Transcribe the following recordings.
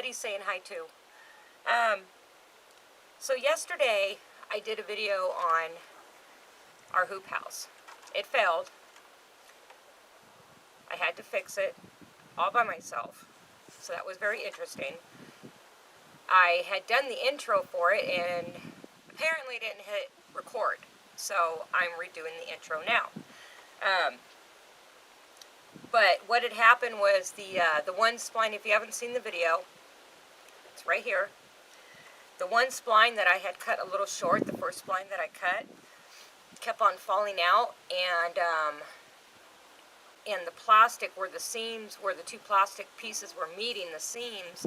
Buddy's saying hi too. So yesterday I did a video on our hoop house. It failed. I had to fix it all by myself. So that was very interesting. I had done the intro for it and apparently didn't hit record. So I'm redoing the intro now. But what had happened was the one spline, if you haven't seen the video, it's right here. The one spline that I had cut a little short, the first spline that I cut, kept on falling out, and the plastic where the seams, where the two plastic pieces were meeting the seams,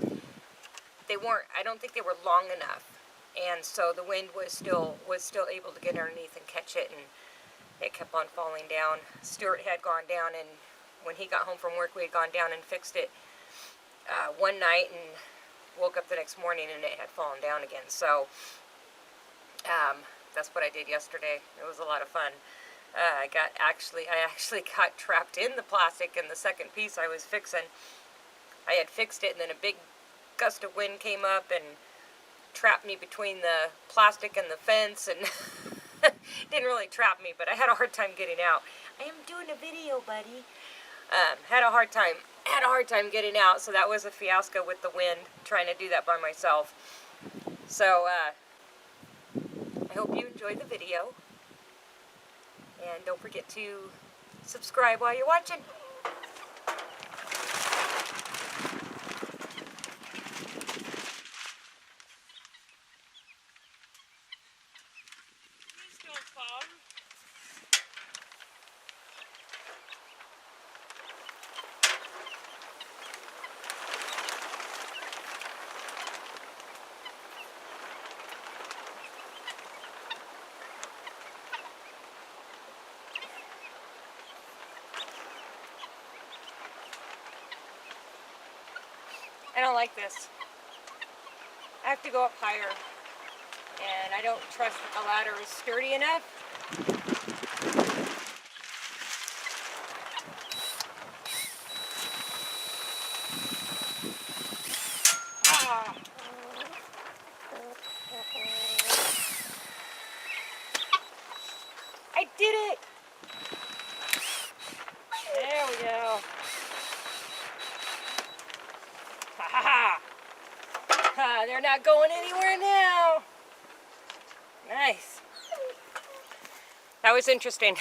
they weren't, I don't think they were long enough. And so the wind was still able to get underneath and catch it, and it kept on falling down. Stuart had gone down, and when he got home from work, we had gone down and fixed it one night, and woke up the next morning and it had fallen down again. So that's what I did yesterday. It was a lot of fun. I actually got trapped in the plastic in the second piece I was fixing. I had fixed it, and then a big gust of wind came up and trapped me between the plastic and the fence, and didn't really trap me, but I had a hard time getting out. I am doing a video, buddy. Had a hard time getting out, so that was a fiasco with the wind, trying to do that by myself. So I hope you enjoyed the video, and don't forget to subscribe while you're watching. I don't like this. I have to go up higher, and I don't trust that the ladder is sturdy enough. I did it! There we go. They're not going anywhere now. Nice. That was interesting.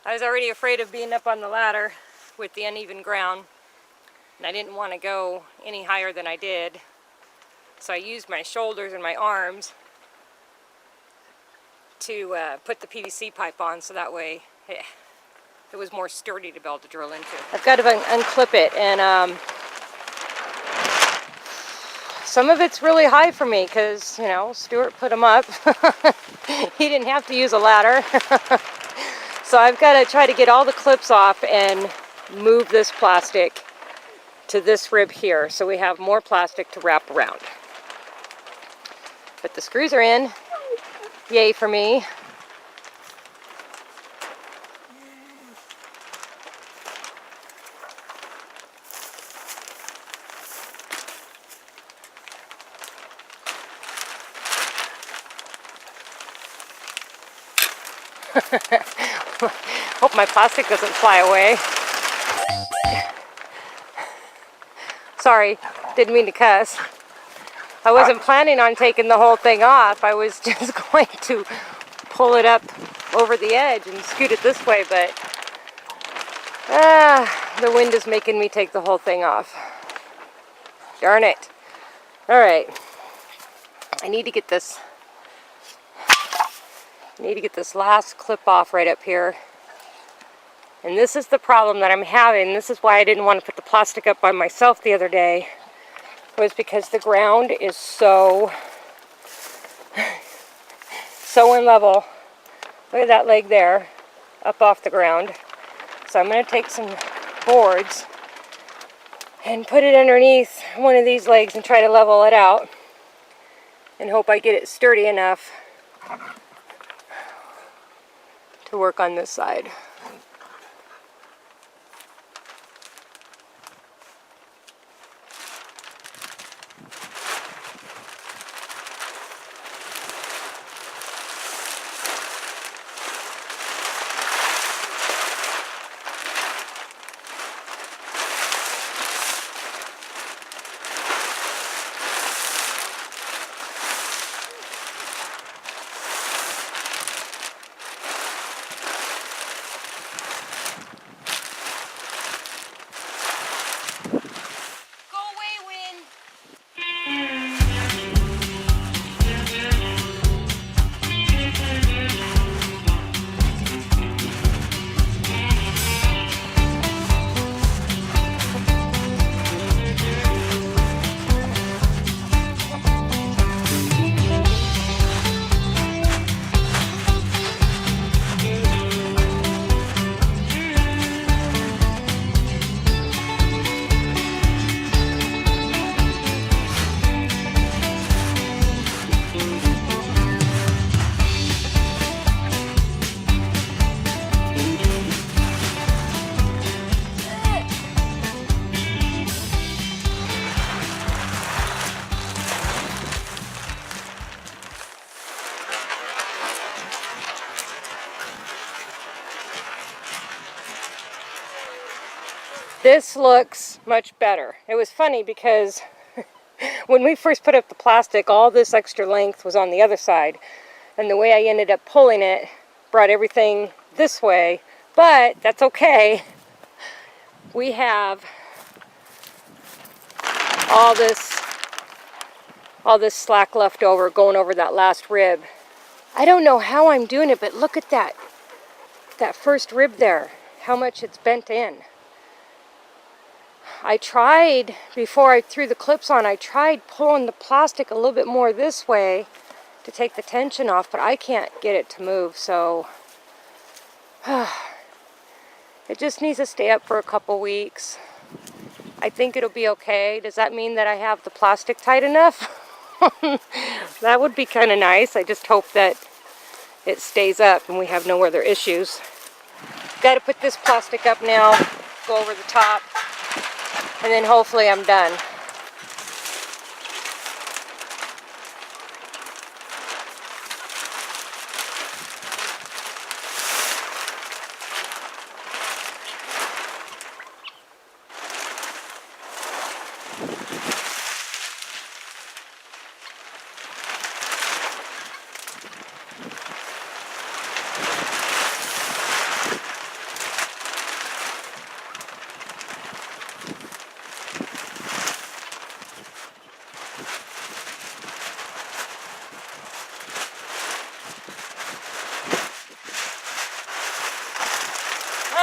I was already afraid of being up on the ladder with the uneven ground, and I didn't want to go any higher than I did. So I used my shoulders and my arms to put the PVC pipe on, so that way it was more sturdy to be able to drill into. I've got to unclip it, and some of it's really high for me because, you know, Stuart put them up. He didn't have to use a ladder. So I've got to try to get all the clips off and move this plastic to this rib here, so we have more plastic to wrap around. But the screws are in. Yay for me. Hope my plastic doesn't fly away. Sorry, didn't mean to cuss. I wasn't planning on taking the whole thing off. I was just going to pull it up over the edge and scoot it this way, but the wind is making me take the whole thing off. Darn it. Alright. I need to get this last clip off right up here. And this is the problem that I'm having. This is why I didn't want to put the plastic up by myself the other day, was because the ground is so unlevel. Look at that leg there, up off the ground. So I'm going to take some boards and put it underneath one of these legs and try to level it out, and hope I get it sturdy enough to work on this side. This looks much better. It was funny because when we first put up the plastic, all this extra length was on the other side. And the way I ended up pulling it brought everything this way. But that's okay. We have all this slack left over going over that last rib. I don't know how I'm doing it, but look at that first rib there, how much it's bent in. I tried, before I threw the clips on, I tried pulling the plastic a little bit more this way to take the tension off, but I can't get it to move, so it just needs to stay up for a couple weeks. I think it'll be okay. Does that mean that I have the plastic tight enough? That would be kind of nice. I just hope that it stays up and we have no other issues. Got to put this plastic up now, go over the top, and then hopefully I'm done.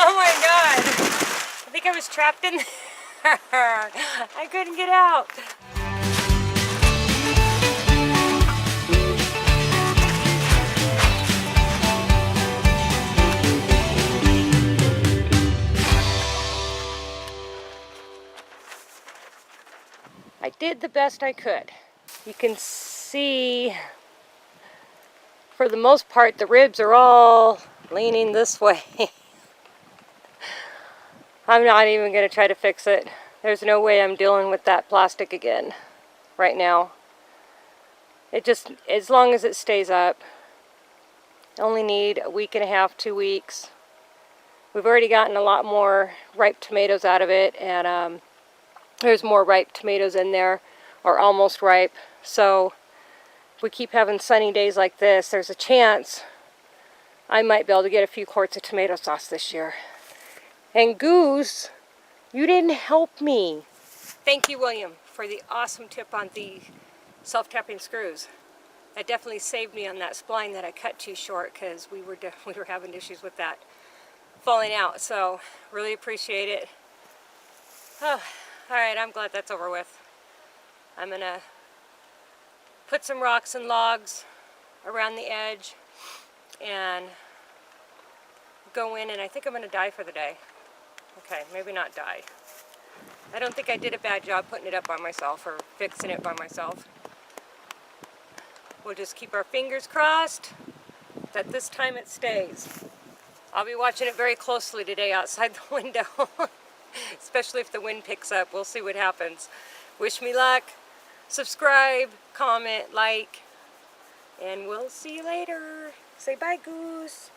Oh my God, I think I was trapped in there. I couldn't get out. I did the best I could. You can see, for the most part, the ribs are all leaning this way. I'm not even going to try to fix it. There's no way I'm dealing with that plastic again right now. It just, as long as it stays up, I only need a week and a half, 2 weeks. We've already gotten a lot more ripe tomatoes out of it, and there's more ripe tomatoes in there, or almost ripe. So if we keep having sunny days like this, there's a chance I might be able to get a few quarts of tomato sauce this year. And Goose, you didn't help me. Thank you, William, for the awesome tip on the self-tapping screws. That definitely saved me on that spline that I cut too short, because we were having issues with that falling out. So really appreciate it. Oh, all right, I'm glad that's over with. I'm gonna put some rocks and logs around the edge and go in, and I think I'm gonna die for the day. Okay, maybe not die. I don't think I did a bad job putting it up by myself or fixing it by myself. We'll just keep our fingers crossed that this time it stays. I'll be watching it very closely today outside the window, especially if the wind picks up. We'll see what happens. Wish me luck. Subscribe, comment, like, and we'll see you later. Say bye, Goose.